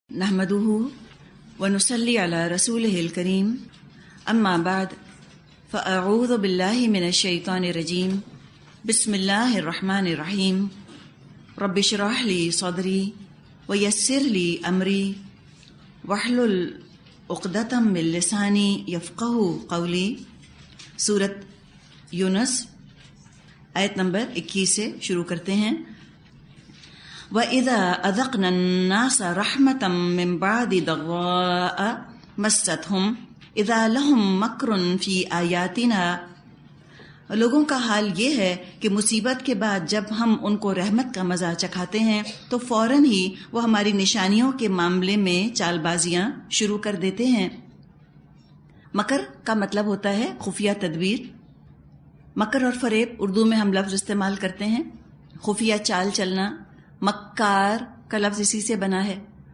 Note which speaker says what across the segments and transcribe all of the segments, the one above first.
Speaker 1: نحمده ونصلي على رسوله الكريم اما بعد فاعوذ بالله من الشيطان الرجيم بسم الله الرحمن الرحيم رب اشرح لي صدري ويسر لي امري واحلل عقدة من لساني يفقهوا قولي. سورۃ یونس آیت نمبر 21 سے شروع کرتے ہیں. وَإِذَا أَذَقْنَا النَّاسَ رَحْمَةً مِّن بَعْدِ ضَرَّاءَ مَسَّتْهُمْ إِذَا لَهُم مَّكْرٌ فِي آيَاتِنَا. لوگوں کا حال یہ ہے کہ مصیبت کے بعد جب ہم ان کو رحمت کا مزہ چکھاتے ہیں تو فوراً ہی وہ ہماری نشانیوں کے معاملے میں چال بازیاں شروع کر دیتے ہیں. مکر کا مطلب ہوتا ہے خفیہ تدبیر. مکر اور فریب اردو میں ہم لفظ استعمال کرتے ہیں. خفیہ چال چلنا. مکار کا لفظ اسی سے بنا ہے.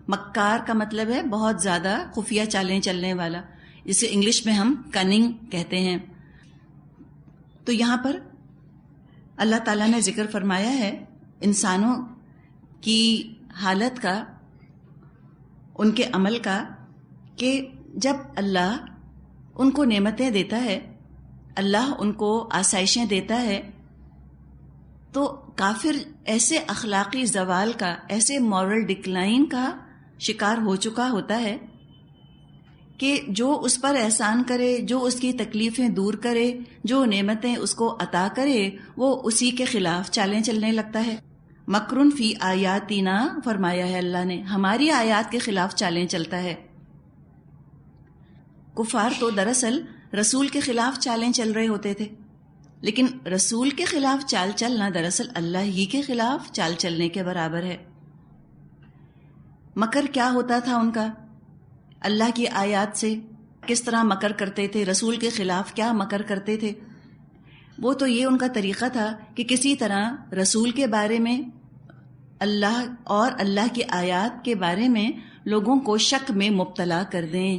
Speaker 1: مکار کا مطلب ہے بہت زیادہ خفیہ چالیں چلنے والا، جسے انگلش میں ہم کننگ کہتے ہیں. تو یہاں پر اللہ تعالیٰ نے ذکر فرمایا ہے انسانوں کی حالت کا، ان کے عمل کا، کہ جب اللہ ان کو نعمتیں دیتا ہے، اللہ ان کو آسائشیں دیتا ہے، تو کافر ایسے اخلاقی زوال کا، ایسے مورل ڈکلائن کا شکار ہو چکا ہوتا ہے کہ جو اس پر احسان کرے، جو اس کی تکلیفیں دور کرے، جو نعمتیں اس کو عطا کرے، وہ اسی کے خلاف چالیں چلنے لگتا ہے. مکرن فی آیاتنا فرمایا ہے اللہ نے، ہماری آیات کے خلاف چالیں چلتا ہے. کفار تو دراصل رسول کے خلاف چالیں چل رہے ہوتے تھے، لیکن رسول کے خلاف چال چلنا دراصل اللہ ہی کے خلاف چال چلنے کے برابر ہے. مکر کیا ہوتا تھا ان کا؟ اللہ کی آیات سے کس طرح مکر کرتے تھے، رسول کے خلاف کیا مکر کرتے تھے. وہ تو یہ ان کا طریقہ تھا کہ کسی طرح رسول کے بارے میں، اللہ اور اللہ کی آیات کے بارے میں لوگوں کو شک میں مبتلا کر دیں،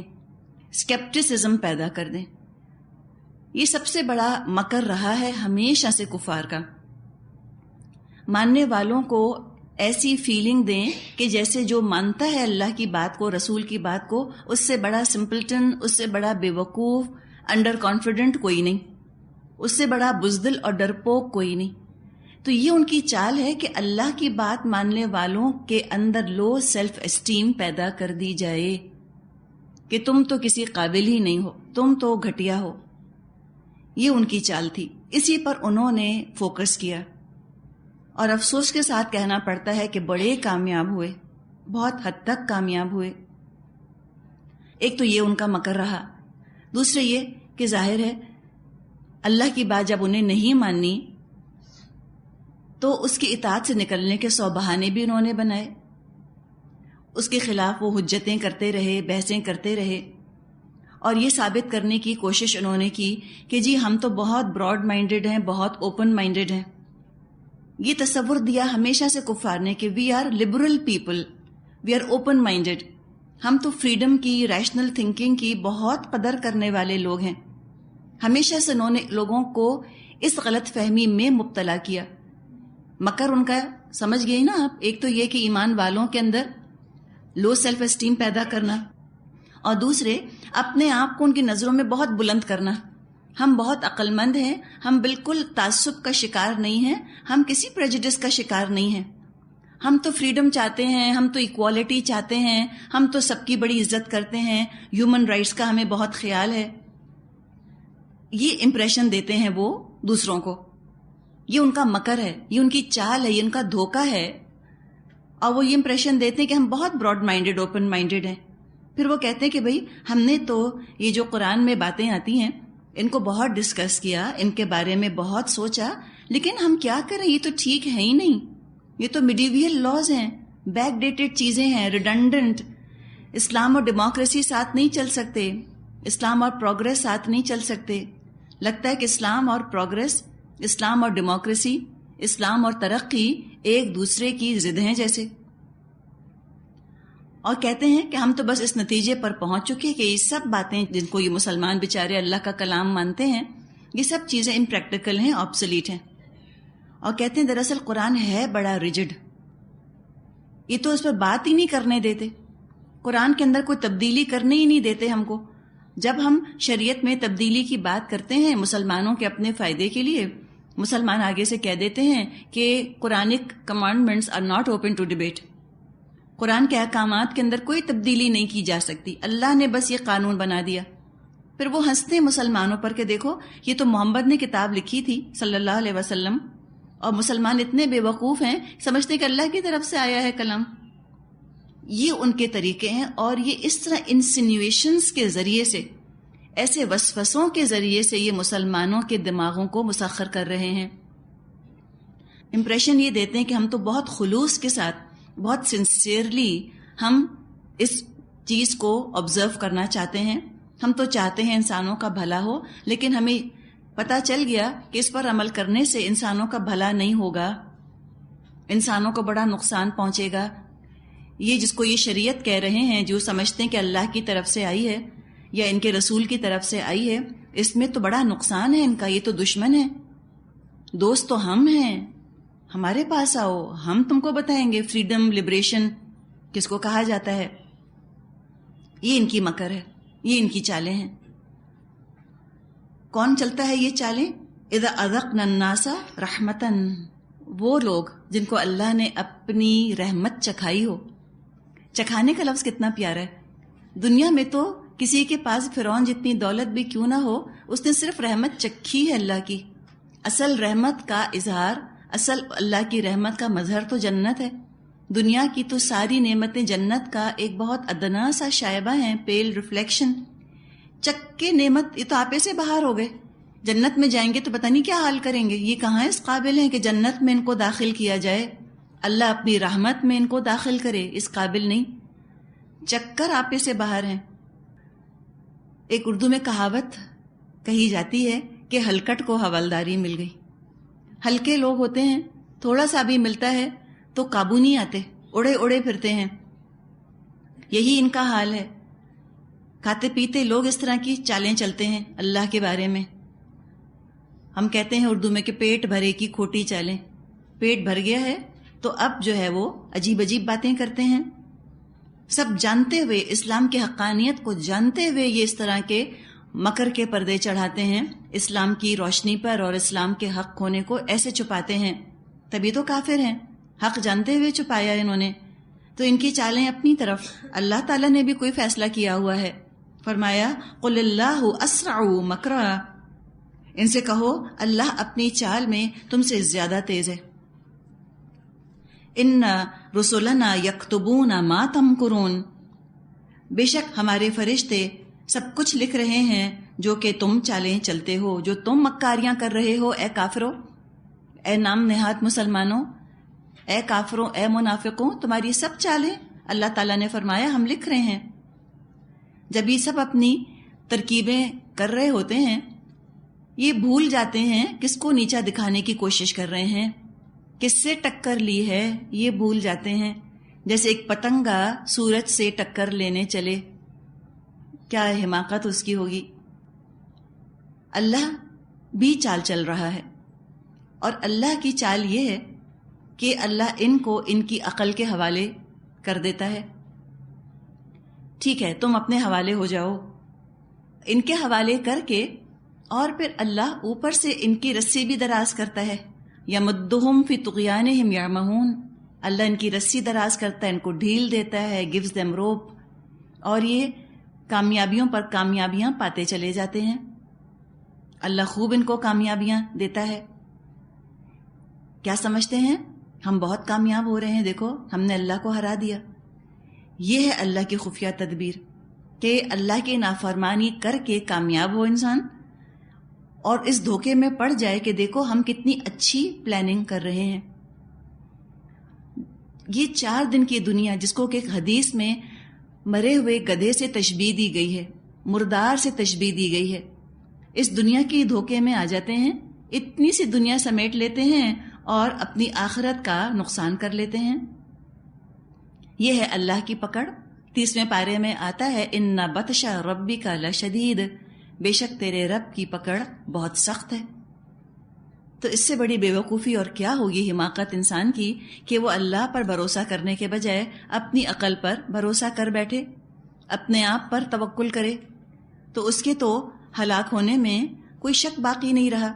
Speaker 1: اسکیپٹسزم پیدا کر دیں. یہ سب سے بڑا مکر رہا ہے ہمیشہ سے کفار کا. ماننے والوں کو ایسی فیلنگ دیں کہ جیسے جو مانتا ہے اللہ کی بات کو، رسول کی بات کو، اس سے بڑا سمپلٹن، اس سے بڑا بے وقوف، انڈر کانفیڈنٹ کوئی نہیں، اس سے بڑا بزدل اور ڈرپوک کوئی نہیں. تو یہ ان کی چال ہے کہ اللہ کی بات ماننے والوں کے اندر لو سیلف اسٹیم پیدا کر دی جائے کہ تم تو کسی قابل ہی نہیں ہو، تم تو گھٹیا ہو. یہ ان کی چال تھی، اسی پر انہوں نے فوکس کیا، اور افسوس کے ساتھ کہنا پڑتا ہے کہ بڑے کامیاب ہوئے، بہت حد تک کامیاب ہوئے. ایک تو یہ ان کا مکر رہا. دوسرے یہ کہ ظاہر ہے اللہ کی بات جب انہیں نہیں مانی تو اس کی اطاعت سے نکلنے کے 100 بہانے بھی انہوں نے بنائے. اس کے خلاف وہ حجتیں کرتے رہے، بحثیں کرتے رہے، اور یہ ثابت کرنے کی کوشش انہوں نے کی کہ جی ہم تو بہت براڈ مائنڈڈ ہیں، بہت اوپن مائنڈڈ ہیں. یہ تصور دیا ہمیشہ سے کفار نے کہ we are liberal people, we are open minded, ہم تو فریڈم کی، ریشنل تھنکنگ کی بہت قدر کرنے والے لوگ ہیں. ہمیشہ سے انہوں نے لوگوں کو اس غلط فہمی میں مبتلا کیا. مکر ان کا سمجھ گئے نا آپ. ایک تو یہ کہ ایمان والوں کے اندر لو سیلف اسٹیم پیدا کرنا، اور دوسرے اپنے آپ کو ان کی نظروں میں بہت بلند کرنا. ہم بہت عقل مند ہیں، ہم بالکل تعصب کا شکار نہیں ہیں، ہم کسی پریجڈس کا شکار نہیں ہیں، ہم تو فریڈم چاہتے ہیں، ہم تو ایکوالٹی چاہتے ہیں، ہم تو سب کی بڑی عزت کرتے ہیں، ہیومن رائٹس کا ہمیں بہت خیال ہے. یہ امپریشن دیتے ہیں وہ دوسروں کو. یہ ان کا مکر ہے، یہ ان کی چال ہے، یہ ان کا دھوکہ ہے. اور وہ یہ امپریشن دیتے ہیں کہ ہم بہت براڈ مائنڈڈ، اوپن مائنڈڈ ہیں. پھر وہ کہتے ہیں کہ بھئی ہم نے تو یہ جو قرآن میں باتیں آتی ہیں ان کو بہت ڈسکس کیا، ان کے بارے میں بہت سوچا، لیکن ہم کیا کریں، یہ تو ٹھیک ہے ہی نہیں، یہ تو میڈیویل لاز ہیں، بیک ڈیٹڈ چیزیں ہیں، ریڈنڈنٹ. اسلام اور ڈیموکریسی ساتھ نہیں چل سکتے، اسلام اور پروگریس ساتھ نہیں چل سکتے. لگتا ہے کہ اسلام اور پروگریس، اسلام اور ڈیموکریسی، اسلام اور ترقی ایک دوسرے کی ضد ہیں جیسے. اور کہتے ہیں کہ ہم تو بس اس نتیجے پر پہنچ چکے کہ یہ سب باتیں جن کو یہ مسلمان بیچارے اللہ کا کلام مانتے ہیں، یہ سب چیزیں امپریکٹیکل ہیں، آبسلیٹ ہیں. اور کہتے ہیں دراصل قرآن ہے بڑا ریجڈ، یہ تو اس پر بات ہی نہیں کرنے دیتے. قرآن کے اندر کوئی تبدیلی کرنے ہی نہیں دیتے ہم کو. جب ہم شریعت میں تبدیلی کی بات کرتے ہیں مسلمانوں کے اپنے فائدے کے لیے، مسلمان آگے سے کہہ دیتے ہیں کہ Quranic commandments are not open to debate. Quran کے احکامات کے اندر کوئی تبدیلی نہیں کی جا سکتی، اللہ نے بس یہ قانون بنا دیا. پھر وہ ہنستے ہیں مسلمانوں پر کہ دیکھو یہ تو محمد نے کتاب لکھی تھی صلی اللہ علیہ وسلم، اور مسلمان اتنے بے وقوف ہیں سمجھتے کہ اللہ کی طرف سے آیا ہے کلام. یہ ان کے طریقے ہیں، اور یہ اس طرح انسینویشنز کے ذریعے سے، ایسے وسوسوں کے ذریعے سے یہ مسلمانوں کے دماغوں کو مسخر کر رہے ہیں. امپریشن یہ دیتے ہیں کہ ہم تو بہت خلوص کے ساتھ، بہت سنسیئرلی ہم اس چیز کو آبزرو کرنا چاہتے ہیں، ہم تو چاہتے ہیں انسانوں کا بھلا ہو، لیکن ہمیں پتہ چل گیا کہ اس پر عمل کرنے سے انسانوں کا بھلا نہیں ہوگا، انسانوں کو بڑا نقصان پہنچے گا. یہ جس کو یہ شریعت کہہ رہے ہیں، جو سمجھتے ہیں کہ اللہ کی طرف سے آئی ہے یا ان کے رسول کی طرف سے آئی ہے، اس میں تو بڑا نقصان ہے ان کا، یہ تو دشمن ہے. دوست تو ہم ہیں، ہمارے پاس آؤ، ہم تم کو بتائیں گے فریڈم، لبریشن کس کو کہا جاتا ہے. یہ ان کی مکر ہے، یہ ان کی چالیں ہیں. کون چلتا ہے یہ چالیں؟ اذا اذقنا الناس رحمتن، وہ لوگ جن کو اللہ نے اپنی رحمت چکھائی ہو. چکھانے کا لفظ کتنا پیارا ہے. دنیا میں تو کسی کے پاس فرعون جتنی دولت بھی کیوں نہ ہو، اس نے صرف رحمت چکھی ہے اللہ کی. اصل رحمت کا اظہار، اصل اللہ کی رحمت کا مظہر تو جنت ہے. دنیا کی تو ساری نعمتیں جنت کا ایک بہت ادنا سا شائبہ ہیں، پیل ریفلیکشن. چک کے نعمت، یہ تو آپے سے باہر ہو گئے. جنت میں جائیں گے تو پتہ نہیں کیا حال کریں گے. یہ کہاں اس قابل ہیں کہ جنت میں ان کو داخل کیا جائے، اللہ اپنی رحمت میں ان کو داخل کرے، اس قابل نہیں. چکر آپے سے باہر ہیں. ایک اردو میں کہاوت کہی جاتی ہے کہ ہلکٹ کو حوالداری مل گئی. ہلکے لوگ ہوتے ہیں، تھوڑا سا بھی ملتا ہے تو قابو نہیں آتے، اڑے اڑے پھرتے ہیں. یہی ان کا حال ہے. کھاتے پیتے لوگ اس طرح کی چالیں چلتے ہیں اللہ کے بارے میں. ہم کہتے ہیں اردو میں کہ پیٹ بھرے کی کھوٹی چالیں. پیٹ بھر گیا ہے تو اب جو ہے وہ عجیب عجیب باتیں کرتے ہیں. سب جانتے ہوئے، اسلام کی حقانیت کو جانتے ہوئے یہ اس طرح کے مکر کے پردے چڑھاتے ہیں اسلام کی روشنی پر، اور اسلام کے حق ہونے کو ایسے چھپاتے ہیں. تبھی تو کافر ہیں، حق جانتے ہوئے چھپایا انہوں نے. تو ان کی چالیں اپنی طرف. اللہ تعالیٰ نے بھی کوئی فیصلہ کیا ہوا ہے. فرمایا قل اللہ اسرع مکرا، ان سے کہو اللہ اپنی چال میں تم سے زیادہ تیز ہے. ان رسلنا یکتبون ما تمکرون، بے شک ہمارے فرشتے سب کچھ لکھ رہے ہیں جو کہ تم چالیں چلتے ہو، جو تم مکاریاں کر رہے ہو. اے کافروں، اے نام نہاد مسلمانوں، اے کافروں، اے منافقوں، تمہاری سب چالیں اللہ تعالیٰ نے فرمایا ہم لکھ رہے ہیں. جب یہ سب اپنی ترکیبیں کر رہے ہوتے ہیں، یہ بھول جاتے ہیں کس کو نیچا دکھانے کی کوشش کر رہے ہیں، کس سے ٹکر لی ہے، یہ بھول جاتے ہیں. جیسے ایک پتنگا سورج سے ٹکر لینے چلے، کیا حماقت اس کی ہوگی. اللہ بھی چال چل رہا ہے، اور اللہ کی چال یہ ہے کہ اللہ ان کو ان کی عقل کے حوالے کر دیتا ہے. ٹھیک ہے تم اپنے حوالے ہو جاؤ، ان کے حوالے کر کے، اور پھر اللہ اوپر سے ان کی رسی بھی دراز کرتا ہے. یمدہم فی طغیانہم یعمہون، اللہ ان کی رسی دراز کرتا ہے، ان کو ڈھیل دیتا ہے، gives them rope، اور یہ کامیابیوں پر کامیابیاں پاتے چلے جاتے ہیں. اللہ خوب ان کو کامیابیاں دیتا ہے. کیا سمجھتے ہیں ہم بہت کامیاب ہو رہے ہیں، دیکھو ہم نے اللہ کو ہرا دیا. یہ ہے اللہ کی خفیہ تدبیر کہ اللہ کی نافرمانی کر کے کامیاب ہو انسان، اور اس دھوکے میں پڑ جائے کہ دیکھو ہم کتنی اچھی پلاننگ کر رہے ہیں. یہ 4 دن کی دنیا جس کو کہ حدیث میں مرے ہوئے گدھے سے تشبیہ دی گئی ہے، مردار سے تشبیہ دی گئی ہے، اس دنیا کی دھوکے میں آ جاتے ہیں، اتنی سی دنیا سمیٹ لیتے ہیں اور اپنی آخرت کا نقصان کر لیتے ہیں. یہ ہے اللہ کی پکڑ. 30ویں پارے میں آتا ہے ان بطش ربک لشدید، بے شک تیرے رب کی پکڑ بہت سخت ہے. تو اس سے بڑی بیوقوفی اور کیا ہوگی حماقت انسان کی کہ وہ اللہ پر بھروسہ کرنے کے بجائے اپنی عقل پر بھروسہ کر بیٹھے، اپنے آپ پر توکل کرے، تو اس کے تو ہلاک ہونے میں کوئی شک باقی نہیں رہا۔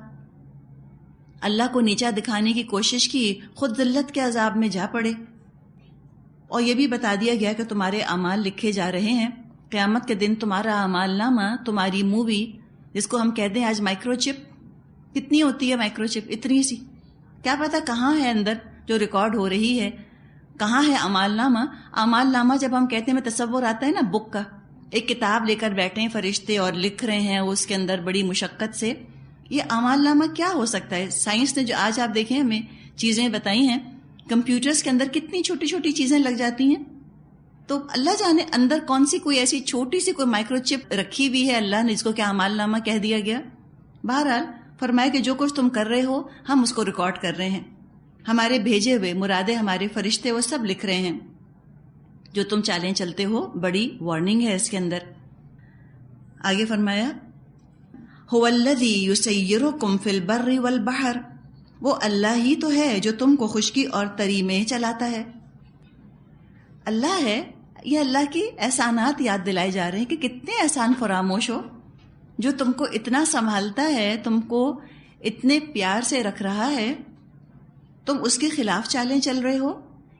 Speaker 1: اللہ کو نیچا دکھانے کی کوشش کی، خود ذلت کے عذاب میں جا پڑے۔ اور یہ بھی بتا دیا گیا کہ تمہارے اعمال لکھے جا رہے ہیں، قیامت کے دن تمہارا اعمال نامہ، تمہاری مووی، جس کو ہم کہتے ہیں آج مائکرو چپ، کتنی ہوتی ہے مائکرو چپ؟ اتنی سی، کیا پتا کہاں ہے اندر جو ریکارڈ ہو رہی ہے، کہاں ہے اعمال نامہ۔ اعمال نامہ جب ہم کہتے ہیں، میں تصور آتا ہے نا بک کا، ایک کتاب لے کر بیٹھے ہیں فرشتے اور لکھ رہے ہیں اس کے اندر بڑی مشقت سے، یہ اعمال نامہ کیا ہو سکتا ہے؟ سائنس نے جو آج آپ دیکھیں ہمیں چیزیں بتائی ہیں، کمپیوٹرز کے اندر کتنی چھوٹی چھوٹی چیزیں لگ جاتی ہیں، تو اللہ جانے اندر کون سی کوئی ایسی چھوٹی سی کوئی مائکرو چپ رکھی ہوئی ہے اللہ نے، جس کو کیا اعمال نامہ کہہ دیا گیا۔ بہرحال فرمایا کہ جو کچھ تم کر رہے ہو ہم اس کو ریکارڈ کر رہے ہیں، ہمارے بھیجے ہوئے مرادے ہمارے فرشتے وہ سب لکھ رہے ہیں، جو تم چالیں چلتے ہو بڑی وارننگ ہے اس کے اندر۔ آگے فرمایا هو الذی یسیرکم فی البر والبحر، وہ اللہ ہی تو ہے جو تم کو خشکی اور تری میں چلاتا ہے۔ اللہ ہے، یہ اللہ کی احسانات یاد دلائے جا رہے ہیں کہ کتنے احسان فراموش ہو، جو تم کو اتنا سنبھالتا ہے، تم کو اتنے پیار سے رکھ رہا ہے، تم اس کے خلاف چالیں چل رہے ہو؟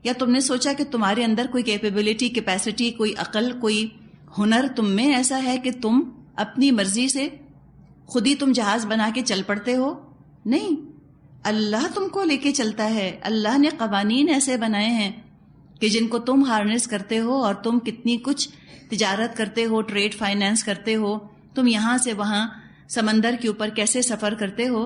Speaker 1: یا تم نے سوچا کہ تمہارے اندر کوئی کیپیبلٹی، کیپیسٹی، کوئی عقل، کوئی ہنر تم میں ایسا ہے کہ تم اپنی مرضی سے خود ہی تم جہاز بنا کے چل پڑتے ہو؟ نہیں، اللہ تم کو لے کے چلتا ہے۔ اللہ نے قوانین ایسے بنائے ہیں کہ جن کو تم ہارنس کرتے ہو، اور تم کتنی کچھ تجارت کرتے ہو، ٹریڈ فائنانس کرتے ہو، تم یہاں سے وہاں سمندر کے اوپر کیسے سفر کرتے ہو،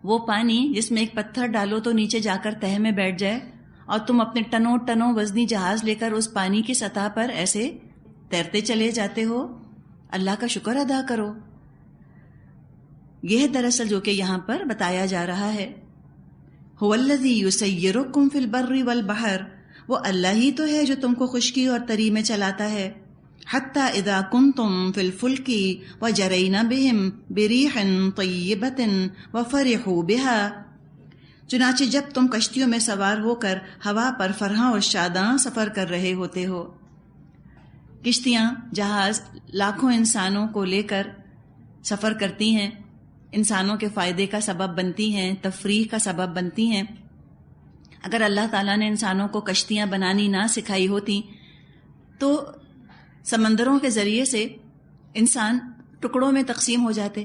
Speaker 1: وہ پانی جس میں ایک پتھر ڈالو تو نیچے جا کر تہہ میں بیٹھ جائے، اور تم اپنے ٹنوں ٹنوں وزنی جہاز لے کر اس پانی کی سطح پر ایسے تیرتے چلے جاتے ہو۔ اللہ کا شکر ادا کرو۔ یہ دراصل جو کہ یہاں پر بتایا جا رہا ہے، هو الذی یسیرکم فی البر والبحر، وہ اللہ ہی تو ہے جو تم کو خشکی اور تری میں چلاتا ہے۔ حتی اذا کنتم فی الفلک وجرین بہم بریح طیبۃ وفرحوا بها، چنانچہ جب تم کشتیوں میں سوار ہو کر ہوا پر فرحاں اور شاداں سفر کر رہے ہوتے ہو۔ کشتیاں، جہاز لاکھوں انسانوں کو لے کر سفر کرتی ہیں، انسانوں کے فائدے کا سبب بنتی ہیں، تفریح کا سبب بنتی ہیں۔ اگر اللہ تعالیٰ نے انسانوں کو کشتیاں بنانی نہ سکھائی ہوتی تو سمندروں کے ذریعے سے انسان ٹکڑوں میں تقسیم ہو جاتے،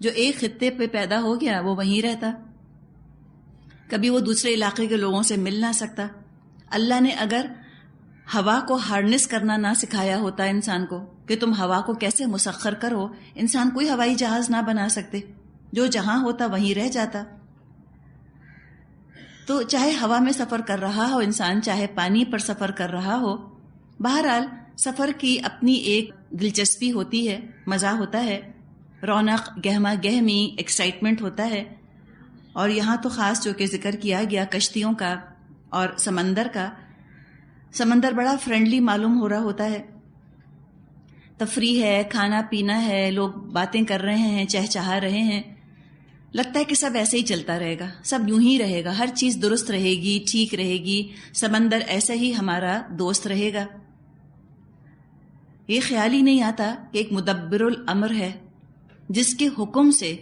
Speaker 1: جو ایک خطے پہ پیدا ہو گیا وہ وہیں رہتا، کبھی وہ دوسرے علاقے کے لوگوں سے مل نہ سکتا۔ اللہ نے اگر ہوا کو ہارنس کرنا نہ سکھایا ہوتا انسان کو کہ تم ہوا کو کیسے مسخر کرو، انسان کوئی ہوائی جہاز نہ بنا سکتے، جو جہاں ہوتا وہیں رہ جاتا۔ تو چاہے ہوا میں سفر کر رہا ہو انسان، چاہے پانی پر سفر کر رہا ہو، بہرحال سفر کی اپنی ایک دلچسپی ہوتی ہے، مزہ ہوتا ہے، رونق، گہما گہمی، ایکسائٹمنٹ ہوتا ہے۔ اور یہاں تو خاص جو کہ ذکر کیا گیا کشتیوں کا اور سمندر کا، سمندر بڑا فرینڈلی معلوم ہو رہا ہوتا ہے، تفریح ہے، کھانا پینا ہے، لوگ باتیں کر رہے ہیں، چہچہا رہے ہیں، لگتا ہے کہ سب ایسے ہی چلتا رہے گا، سب یوں ہی رہے گا، ہر چیز درست رہے گی، ٹھیک رہے گی، سمندر ایسا ہی ہمارا دوست رہے گا۔ یہ خیال ہی نہیں آتا کہ ایک مدبر الامر ہے، جس کے حکم سے،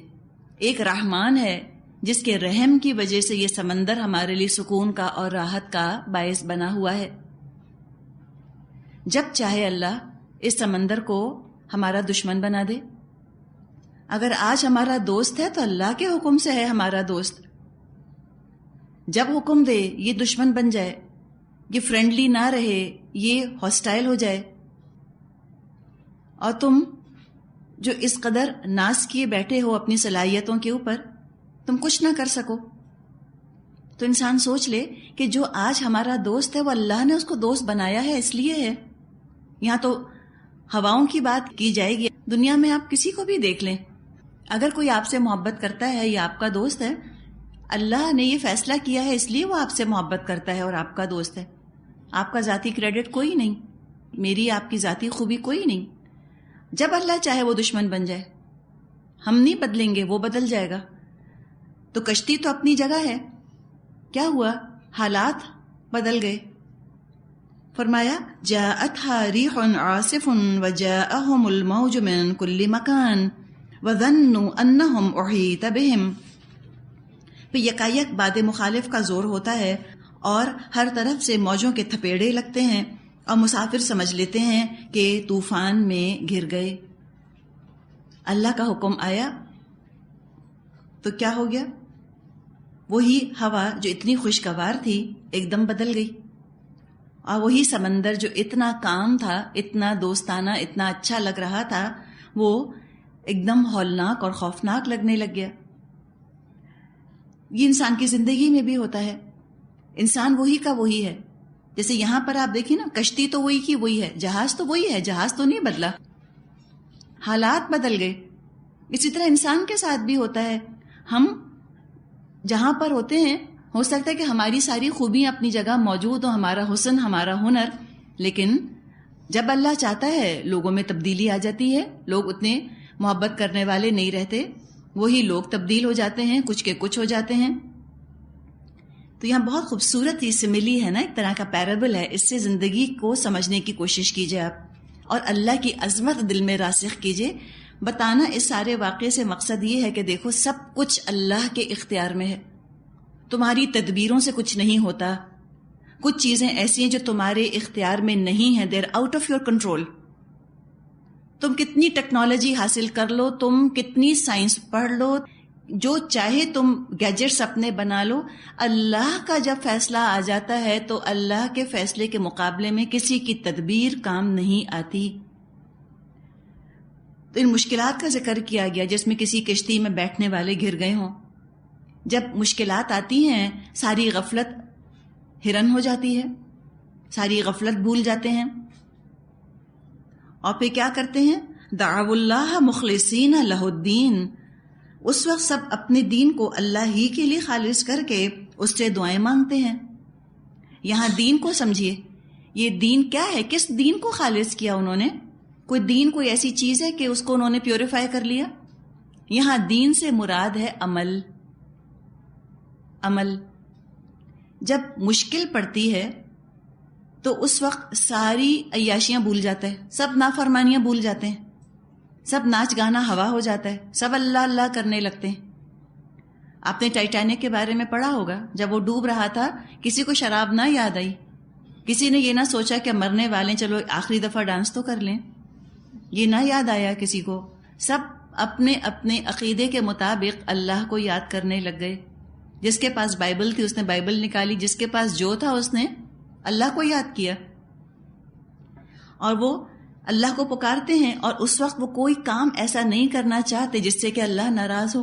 Speaker 1: ایک رحمان ہے جس کے رحم کی وجہ سے یہ سمندر ہمارے لیے سکون کا اور راحت کا باعث بنا ہوا ہے۔ جب چاہے اللہ اس سمندر کو ہمارا دشمن بنا دے۔ اگر آج ہمارا دوست ہے تو اللہ کے حکم سے ہے ہمارا دوست، جب حکم دے یہ دشمن بن جائے، یہ فرینڈلی نہ رہے، یہ ہاسٹائل ہو جائے، اور تم جو اس قدر ناز کیے بیٹھے ہو اپنی صلاحیتوں کے اوپر، تم کچھ نہ کر سکو، تو انسان سوچ لے کہ جو آج ہمارا دوست ہے وہ اللہ نے اس کو دوست بنایا ہے، اس لیے ہے۔ یہاں تو ہواؤں کی بات کی جائے گی، دنیا میں آپ کسی کو بھی دیکھ لیں، اگر کوئی آپ سے محبت کرتا ہے یا آپ کا دوست ہے، اللہ نے یہ فیصلہ کیا ہے، اس لیے وہ آپ سے محبت کرتا ہے اور آپ کا دوست ہے۔ آپ کا ذاتی کریڈٹ کوئی نہیں، میری آپ کی ذاتی خوبی کوئی نہیں۔ جب اللہ چاہے وہ دشمن بن جائے، ہم نہیں بدلیں گے، وہ بدل جائے گا۔ تو کشتی تو اپنی جگہ ہے، کیا ہوا؟ حالات بدل گئے. فرمایا جاءتها ریح عاصف وجاءهم الموج من كل مكان وظنوا انهم احيط بهم. پھر یکایک باد مخالف کا زور ہوتا ہے اور ہر طرف سے موجوں کے تھپیڑے لگتے ہیں اور مسافر سمجھ لیتے ہیں کہ طوفان میں گر گئے. اللہ کا حکم آیا تو کیا ہو گیا؟ وہی ہوا جو اتنی خوشگوار تھی ایک دم بدل گئی، اور وہی سمندر جو اتنا کام تھا، اتنا دوستانہ، اتنا اچھا لگ رہا تھا، وہ ایک دم ہولناک اور خوفناک لگنے لگ گیا. یہ انسان کی زندگی میں بھی ہوتا ہے. انسان وہی کا وہی ہے. جیسے یہاں پر آپ دیکھیں نا، کشتی تو وہی کی وہی ہے، جہاز تو وہی ہے، جہاز تو نہیں بدلا، حالات بدل گئے. اسی طرح انسان کے ساتھ بھی ہوتا ہے. ہم جہاں پر ہوتے ہیں ہو سکتا ہے کہ ہماری ساری خوبیاں اپنی جگہ موجود ہوں، ہمارا حسن، ہمارا ہنر، لیکن جب اللہ چاہتا ہے لوگوں میں تبدیلی آ جاتی ہے. لوگ اتنے محبت کرنے والے نہیں رہتے، وہی لوگ تبدیل ہو جاتے ہیں، کچھ کے کچھ ہو جاتے ہیں. تو یہاں بہت خوبصورت ہی سملی ہے نا، ایک طرح کا پیرابل ہے. اس سے زندگی کو سمجھنے کی کوشش کیجئے آپ، اور اللہ کی عظمت دل میں راسخ کیجئے. بتانا اس سارے واقعے سے مقصد یہ ہے کہ دیکھو سب کچھ اللہ کے اختیار میں ہے. تمہاری تدبیروں سے کچھ نہیں ہوتا. کچھ چیزیں ایسی ہیں جو تمہارے اختیار میں نہیں ہیں، دیر آؤٹ آف یور کنٹرول. تم کتنی ٹیکنالوجی حاصل کر لو، تم کتنی سائنس پڑھ لو، جو چاہے تم گیجٹس اپنے بنا لو، اللہ کا جب فیصلہ آ جاتا ہے تو اللہ کے فیصلے کے مقابلے میں کسی کی تدبیر کام نہیں آتی. تو ان مشکلات کا ذکر کیا گیا جس میں کسی کشتی میں بیٹھنے والے گر گئے ہوں. جب مشکلات آتی ہیں ساری غفلت ہرن ہو جاتی ہے، ساری غفلت بھول جاتے ہیں، اور پھر کیا کرتے ہیں؟ دعوا اللہ مخلصین لہ الدین. اس وقت سب اپنے دین کو اللہ ہی کے لیے خالص کر کے اس سے دعائیں مانگتے ہیں. یہاں دین کو سمجھیے، یہ دین کیا ہے؟ کس دین کو خالص کیا انہوں نے؟ کوئی دین کوئی ایسی چیز ہے کہ اس کو انہوں نے پیوریفائی کر لیا؟ یہاں دین سے مراد ہے عمل. عمل جب مشکل پڑتی ہے تو اس وقت ساری عیاشیاں بھول جاتا ہے، سب نافرمانیاں بھول جاتے ہیں، سب ناچ گانا ہوا ہو جاتا ہے، سب اللہ اللہ کرنے لگتے ہیں. آپ نے ٹائٹینک کے بارے میں پڑھا ہوگا، جب وہ ڈوب رہا تھا کسی کو شراب نہ یاد آئی، کسی نے یہ نہ سوچا کہ مرنے والے چلو آخری دفعہ ڈانس تو کر لیں، یہ نہ یاد آیا کسی کو. سب اپنے اپنے عقیدے کے مطابق اللہ کو یاد کرنے لگ گئے. جس کے پاس بائبل تھی اس نے بائبل نکالی، جس کے پاس جو تھا اس نے اللہ کو یاد کیا، اور وہ اللہ کو پکارتے ہیں. اور اس وقت وہ کوئی کام ایسا نہیں کرنا چاہتے جس سے کہ اللہ ناراض ہو.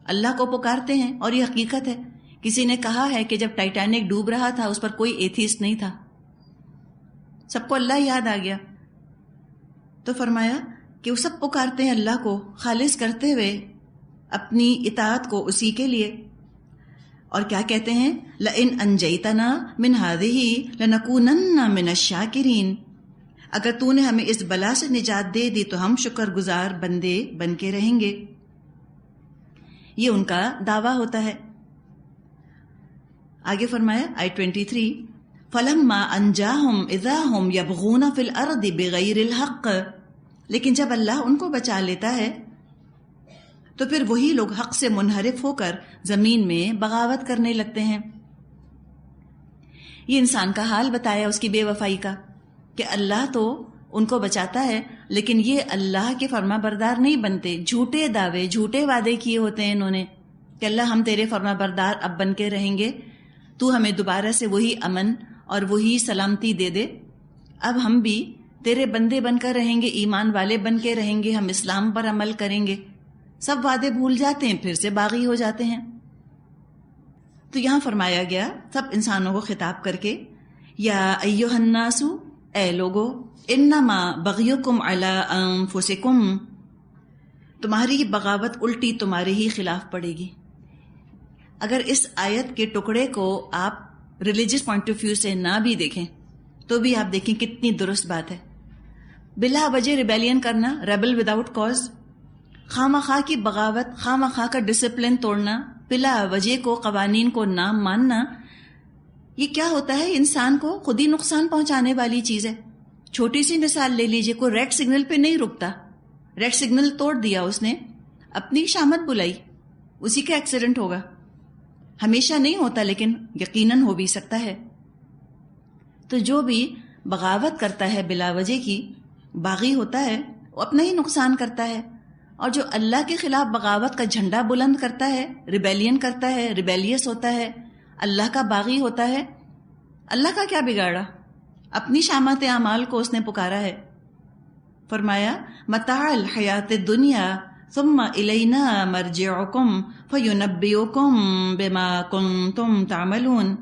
Speaker 1: اللہ کو پکارتے ہیں، اور یہ حقیقت ہے. کسی نے کہا ہے کہ جب ٹائٹینک ڈوب رہا تھا اس پر کوئی ایتھیسٹ نہیں تھا، سب کو اللہ یاد آ گیا. تو فرمایا کہ وہ سب پکارتے ہیں اللہ کو خالص کرتے ہوئے اپنی اطاعت کو اسی کے لیے. اور کیا کہتے ہیں؟ لَإِنْ أَنْجَيْتَنَا مِنْ هَذِهِ لَنَكُونَنَّ مِنَ الشَّاكِرِينَ. اگر تو نے ہمیں اس بلا سے نجات دے دی تو ہم شکر گزار بندے بن کے رہیں گے. یہ ان کا دعویٰ ہوتا ہے. آگے فرمایا آیت 23 فَلَمَّا أَنْجَاهُمْ إِذَا هُمْ يَبْغُونَ فِي الْأَرْضِ بِغَيْرِ الْحَقِّ. لیکن جب اللہ ان کو بچا لیتا ہے تو پھر وہی لوگ حق سے منحرف ہو کر زمین میں بغاوت کرنے لگتے ہیں. یہ انسان کا حال بتایا اس کی بے وفائی کا، کہ اللہ تو ان کو بچاتا ہے لیکن یہ اللہ کے فرما بردار نہیں بنتے. جھوٹے دعوے، جھوٹے وعدے کیے ہوتے ہیں انہوں نے کہ اللہ ہم تیرے فرما بردار اب بن کے رہیں گے، تو ہمیں دوبارہ سے وہی امن اور وہی سلامتی دے دے، اب ہم بھی تیرے بندے بن کر رہیں گے، ایمان والے بن کے رہیں گے، ہم اسلام پر عمل کریں گے. سب وعدے بھول جاتے ہیں، پھر سے باغی ہو جاتے ہیں. تو یہاں فرمایا گیا سب انسانوں کو خطاب کر کے، یا ایھا الناس، اے لوگو، انما بغیکم علی انفسکم، تمہاری بغاوت الٹی تمہارے ہی خلاف پڑے گی. اگر اس آیت کے ٹکڑے کو آپ ریلیجس پوائنٹ آف ویو سے نہ بھی دیکھیں تو بھی آپ دیکھیں کتنی درست بات ہے. بلا وجہ ریبیلین کرنا، ریبل وداؤٹ کاز، خواہ مخواہ کی بغاوت، خواہ مخواہ کا ڈسپلن توڑنا، بلا وجہ کو قوانین کو نہ ماننا، یہ کیا ہوتا ہے؟ انسان کو خود ہی نقصان پہنچانے والی چیز ہے. چھوٹی سی مثال لے لیجئے، کوئی ریڈ سگنل پہ نہیں رکتا، ریڈ سگنل توڑ دیا اس نے، اپنی شامت بلائی، اسی کا ایکسیڈنٹ ہوگا. ہمیشہ نہیں ہوتا لیکن یقیناً ہو بھی سکتا ہے. تو جو بھی بغاوت کرتا ہے بلا وجہ کی، باغی ہوتا ہے، وہ اپنا ہی نقصان کرتا ہے. اور جو اللہ کے خلاف بغاوت کا جھنڈا بلند کرتا ہے، ریبیلین کرتا ہے، ریبیلیس ہوتا ہے، اللہ کا باغی ہوتا ہے، اللہ کا کیا بگاڑا؟ اپنی شامت اعمال کو اس نے پکارا ہے. فرمایا متاع الحیات الدنیا ثم الینا مرجعکم فینبئکم بما کنتم تعملون.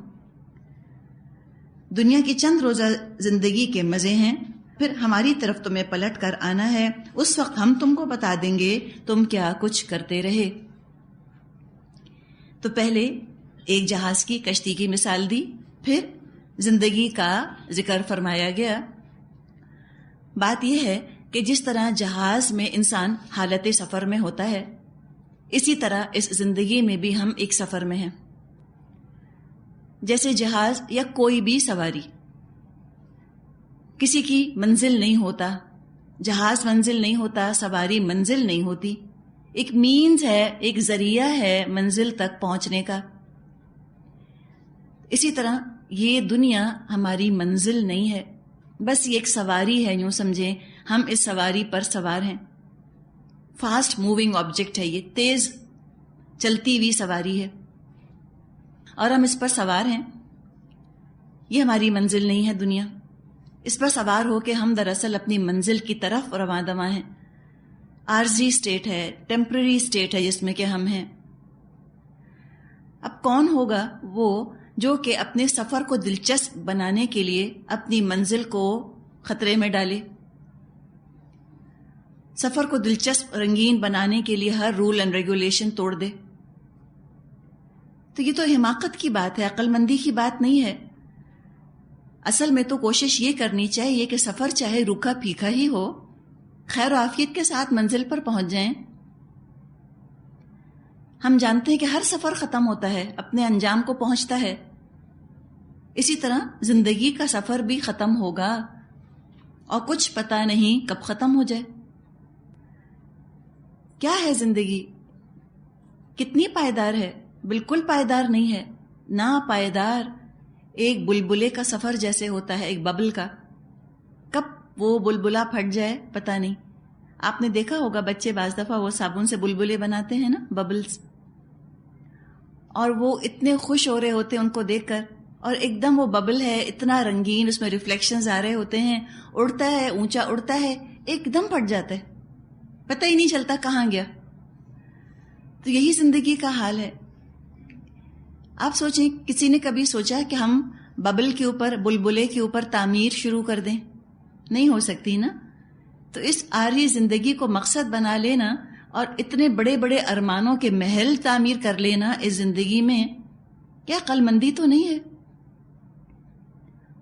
Speaker 1: دنیا کی چند روزہ زندگی کے مزے ہیں، پھر ہماری طرف تمہیں پلٹ کر آنا ہے، اس وقت ہم تم کو بتا دیں گے تم کیا کچھ کرتے رہے. تو پہلے ایک جہاز کی کشتی کی مثال دی، پھر زندگی کا ذکر فرمایا گیا. بات یہ ہے کہ جس طرح جہاز میں انسان حالت سفر میں ہوتا ہے، اسی طرح اس زندگی میں بھی ہم ایک سفر میں ہیں. جیسے جہاز یا کوئی بھی سواری کسی کی منزل نہیں ہوتا، جہاز منزل نہیں ہوتا، سواری منزل نہیں ہوتی، ایک مینز ہے، ایک ذریعہ ہے منزل تک پہنچنے کا. اسی طرح یہ دنیا ہماری منزل نہیں ہے، بس یہ ایک سواری ہے، یوں سمجھیں ہم اس سواری پر سوار ہیں. فاسٹ موونگ آبجیکٹ ہے، یہ تیز چلتی ہوئی سواری ہے اور ہم اس پر سوار ہیں. یہ ہماری منزل نہیں ہے دنیا. اس پر سوار ہو کے ہم دراصل اپنی منزل کی طرف رواں دواں ہیں. عارضی اسٹیٹ ہے، ٹیمپرری اسٹیٹ ہے جس میں کہ ہم ہیں. اب کون ہوگا وہ جو کہ اپنے سفر کو دلچسپ بنانے کے لیے اپنی منزل کو خطرے میں ڈالے، سفر کو دلچسپ رنگین بنانے کے لیے ہر رول اینڈ ریگولیشن توڑ دے؟ تو یہ تو حماقت کی بات ہے، عقل مندی کی بات نہیں ہے. اصل میں تو کوشش یہ کرنی چاہیے کہ سفر چاہے روکھا پھیکا ہی ہو، خیر و عافیت کے ساتھ منزل پر پہنچ جائیں. ہم جانتے ہیں کہ ہر سفر ختم ہوتا ہے، اپنے انجام کو پہنچتا ہے. اسی طرح زندگی کا سفر بھی ختم ہوگا اور کچھ پتہ نہیں کب ختم ہو جائے. کیا ہے زندگی؟ کتنی پائیدار ہے؟ بالکل پائیدار نہیں ہے، نا پائیدار. ایک بلبلے کا سفر جیسے ہوتا ہے، ایک ببل کا. کب وہ بلبلا پھٹ جائے پتہ نہیں. آپ نے دیکھا ہوگا بچے بعض دفعہ وہ صابن سے بلبلے بناتے ہیں نا، ببلز، اور وہ اتنے خوش ہو رہے ہوتے ہیں ان کو دیکھ کر، اور ایک دم وہ ببل ہے اتنا رنگین، اس میں ریفلیکشنز آ رہے ہوتے ہیں، اڑتا ہے، اونچا اڑتا ہے، ایک دم پھٹ جاتا ہے، پتہ ہی نہیں چلتا کہاں گیا. تو یہی زندگی کا حال ہے. آپ سوچیں، کسی نے کبھی سوچا کہ ہم ببل کے اوپر، بلبلے کے اوپر تعمیر شروع کر دیں؟ نہیں ہو سکتی نا. تو اس عارضی زندگی کو مقصد بنا لینا اور اتنے بڑے بڑے ارمانوں کے محل تعمیر کر لینا اس زندگی میں، کیا عقل مندی تو نہیں ہے؟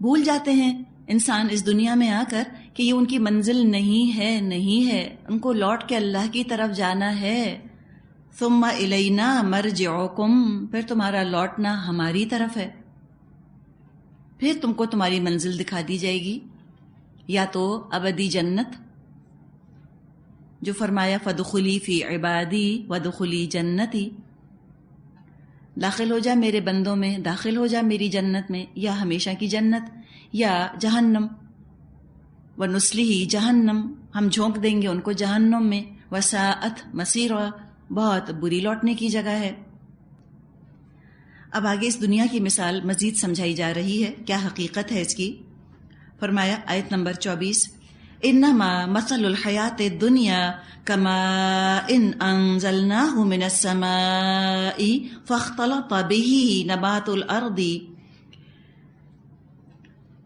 Speaker 1: بھول جاتے ہیں انسان اس دنیا میں آ کر کہ یہ ان کی منزل نہیں ہے، نہیں ہے. ان کو لوٹ کے اللہ کی طرف جانا ہے. ثم الینا مرجعکم، پھر تمہارا لوٹنا ہماری طرف ہے. پھر تم کو تمہاری منزل دکھا دی جائے گی، یا تو ابدی جنت، جو فرمایا فدخلی فی عبادی ودخلی جنتی، داخل ہو جا میرے بندوں میں، داخل ہو جا میری جنت میں، یا ہمیشہ کی جنت، یا جہنم، ونصلہ جہنم، ہم جھونک دیں گے ان کو جہنم میں، وساءت مصیرا، بہت بری لوٹنے کی جگہ ہے. اب آگے اس دنیا کی مثال مزید سمجھائی جا رہی ہے، کیا حقیقت ہے اس کی. فرمایا آیت نمبر 24، انما مثل الحیات الدنیا کماء انزلناہ من السماء فاختلط به نبات الارض.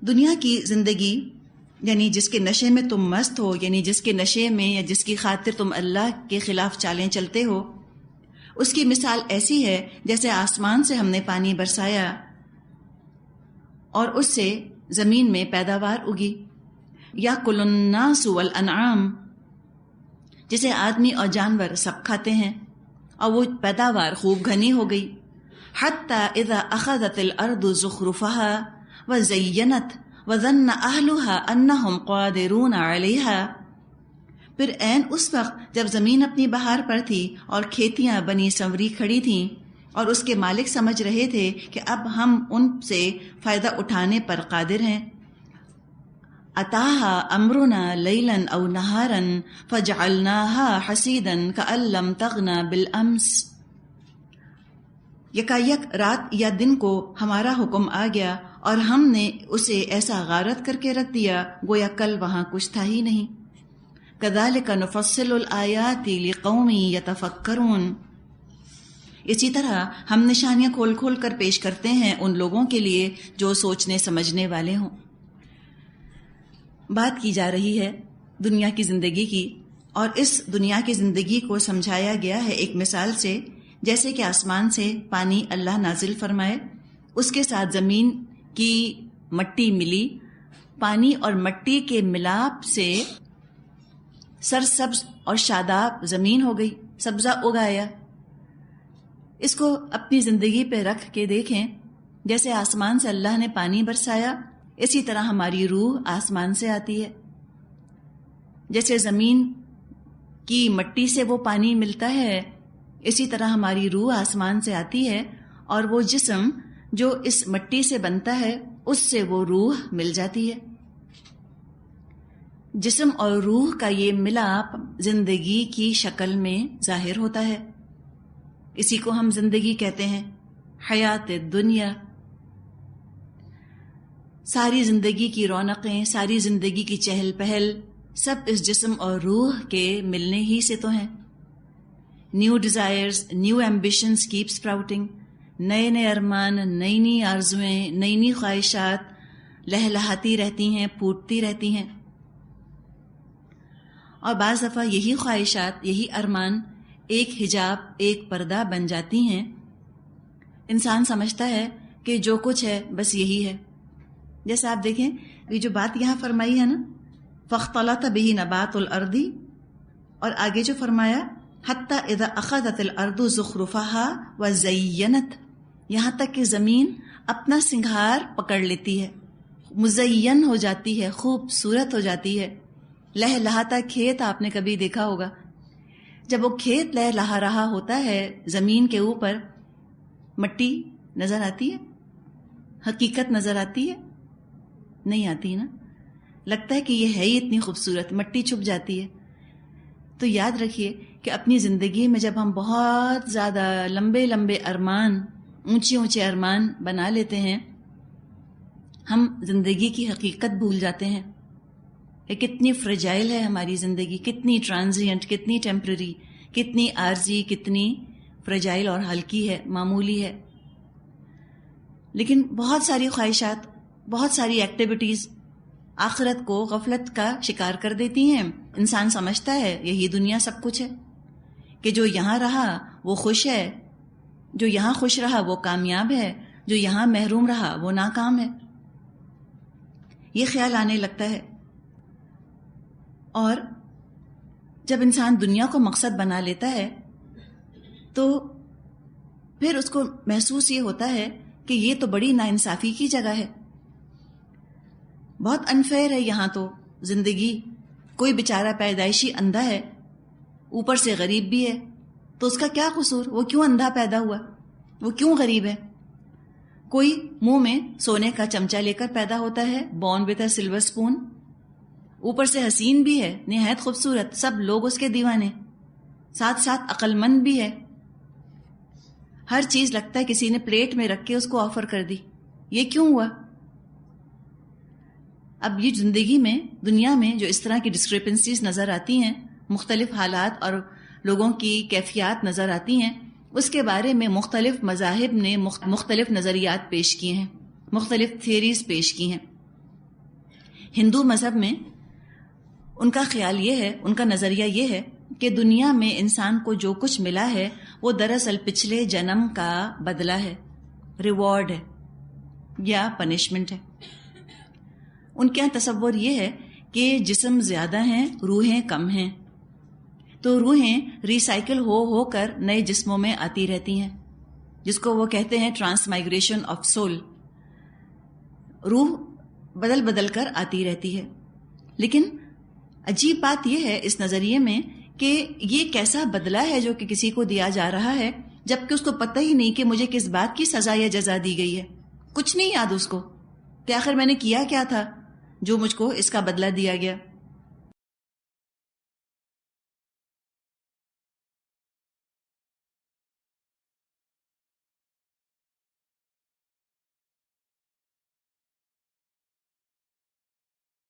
Speaker 1: دنیا کی زندگی یعنی جس کے نشے میں تم مست ہو، یعنی جس کے نشے میں یا جس کی خاطر تم اللہ کے خلاف چالیں چلتے ہو، اس کی مثال ایسی ہے جیسے آسمان سے ہم نے پانی برسایا اور اس سے زمین میں پیداوار اگی. یاکل الناس والانعام، جسے آدمی اور جانور سب کھاتے ہیں اور وہ پیداوار خوب گھنی ہو گئی. حتی اذا اخذت الارض زخرفها وزینت وظن اہلها انہم قادرون علیہا. پھر عین اس وقت جب زمین اپنی بہار پر تھی اور کھیتیاں بنی سنوری کھڑی تھیں اور اس کے مالک سمجھ رہے تھے کہ اب ہم ان سے فائدہ اٹھانے پر قادر ہیں. اتاہا امرنا لیلا او نہارا فجعلناها حسیدا کأن لم تغن بالامس. یکایک رات یا دن کو ہمارا حکم آ گیا اور ہم نے اسے ایسا غارت کر کے رکھ دیا گویا کل وہاں کچھ تھا ہی نہیں. کذالک نفصل الآیات لقوم یتفکرون. اسی طرح ہم نشانیاں کھول کھول کر پیش کرتے ہیں ان لوگوں کے لیے جو سوچنے سمجھنے والے ہوں. بات کی جا رہی ہے دنیا کی زندگی کی، اور اس دنیا کی زندگی کو سمجھایا گیا ہے ایک مثال سے، جیسے کہ آسمان سے پانی اللہ نازل فرمائے، اس کے ساتھ زمین کی مٹی ملی، پانی اور مٹی کے ملاپ سے سرسبز اور شاداب زمین ہو گئی، سبزہ اگایا. اس کو اپنی زندگی پہ رکھ کے دیکھیں، جیسے آسمان سے اللہ نے پانی برسایا، اسی طرح ہماری روح آسمان سے آتی ہے. جیسے زمین کی مٹی سے وہ پانی ملتا ہے، اسی طرح ہماری روح آسمان سے آتی ہے، اور وہ جسم جو اس مٹی سے بنتا ہے اس سے وہ روح مل جاتی ہے. جسم اور روح کا یہ ملاپ زندگی کی شکل میں ظاہر ہوتا ہے. اسی کو ہم زندگی کہتے ہیں، حیات دنیا. ساری زندگی کی رونقیں، ساری زندگی کی چہل پہل سب اس جسم اور روح کے ملنے ہی سے تو ہیں. New desires, new ambitions keep sprouting. نئے نئے ارمان، نئی نئی آرزویں، نئی نئی خواہشات لہلہاتی رہتی ہیں، پھوٹتی رہتی ہیں. اور بعض دفعہ یہی خواہشات، یہی ارمان ایک حجاب، ایک پردہ بن جاتی ہیں. انسان سمجھتا ہے کہ جو کچھ ہے بس یہی ہے. جیسے آپ دیکھیں یہ جو بات یہاں فرمائی ہے نا، فاختلط به نبات الارض، اور آگے جو فرمایا حتی اذا اخذت الارض زخرفها وزینت، یہاں تک کہ زمین اپنا سنگھار پکڑ لیتی ہے، مزین ہو جاتی ہے، خوبصورت ہو جاتی ہے. لہلہاتا کھیت آپ نے کبھی دیکھا ہوگا، جب وہ کھیت لہلہا رہا ہوتا ہے زمین کے اوپر، مٹی نظر آتی ہے؟ حقیقت نظر آتی ہے؟ نہیں آتی نا. لگتا ہے کہ یہ ہے ہی اتنی خوبصورت، مٹی چھپ جاتی ہے. تو یاد رکھیے کہ اپنی زندگی میں جب ہم بہت زیادہ لمبے لمبے ارمان، اونچے اونچے ارمان بنا لیتے ہیں، ہم زندگی کی حقیقت بھول جاتے ہیں کہ کتنی فریجائل ہے ہماری زندگی، کتنی ٹرانزینٹ، کتنی ٹیمپرری، کتنی عارضی، کتنی فریجائل اور ہلکی ہے، معمولی ہے. لیکن بہت ساری خواہشات، بہت ساری ایکٹیویٹیز آخرت کو غفلت کا شکار کر دیتی ہیں. انسان سمجھتا ہے یہی دنیا سب کچھ ہے، کہ جو یہاں رہا وہ خوش ہے، جو یہاں خوش رہا وہ کامیاب ہے، جو یہاں محروم رہا وہ ناکام ہے. یہ خیال آنے لگتا ہے. اور جب انسان دنیا کو مقصد بنا لیتا ہے تو پھر اس کو محسوس یہ ہوتا ہے کہ یہ تو بڑی ناانصافی کی جگہ ہے، بہت انفیئر ہے یہاں تو زندگی. کوئی بیچارہ پیدائشی اندھا ہے، اوپر سے غریب بھی ہے، تو اس کا کیا قصور؟ وہ کیوں اندھا پیدا ہوا؟ وہ کیوں غریب ہے؟ کوئی منہ میں سونے کا چمچہ لے کر پیدا ہوتا ہے، born with a silver spoon, اوپر سے حسین بھی ہے، نہایت خوبصورت، سب لوگ اس کے دیوانے، ساتھ ساتھ عقل مند بھی ہے. ہر چیز لگتا ہے کسی نے پلیٹ میں رکھ کے اس کو آفر کر دی. یہ کیوں ہوا؟ اب یہ زندگی میں، دنیا میں جو اس طرح کی ڈسکرپنسیز نظر آتی ہیں، مختلف حالات اور لوگوں کی کیفیات نظر آتی ہیں، اس کے بارے میں مختلف مذاہب نے مختلف نظریات پیش کیے ہیں، مختلف تھیوریز پیش کی ہیں. ہندو مذہب میں ان کا خیال یہ ہے، ان کا نظریہ یہ ہے کہ دنیا میں انسان کو جو کچھ ملا ہے وہ دراصل پچھلے جنم کا بدلہ ہے، ریوارڈ ہے یا پنشمنٹ ہے. ان کے یہاں تصور یہ ہے کہ جسم زیادہ ہیں، روحیں کم ہیں. تو روحیں ریسائیکل ہو کر نئے جسموں میں آتی رہتی ہیں، جس کو وہ کہتے ہیں ٹرانسمائگریشن آف سول. روح بدل بدل کر آتی رہتی ہے. لیکن عجیب بات یہ ہے اس نظریے میں کہ یہ کیسا بدلہ ہے جو کہ کسی کو دیا جا رہا ہے، جبکہ اس کو پتہ ہی نہیں کہ مجھے کس بات کی سزا یا جزا دی گئی ہے. کچھ نہیں یاد اس کو کہ آخر میں نے کیا کیا تھا جو مجھ کو اس کا بدلہ دیا گیا.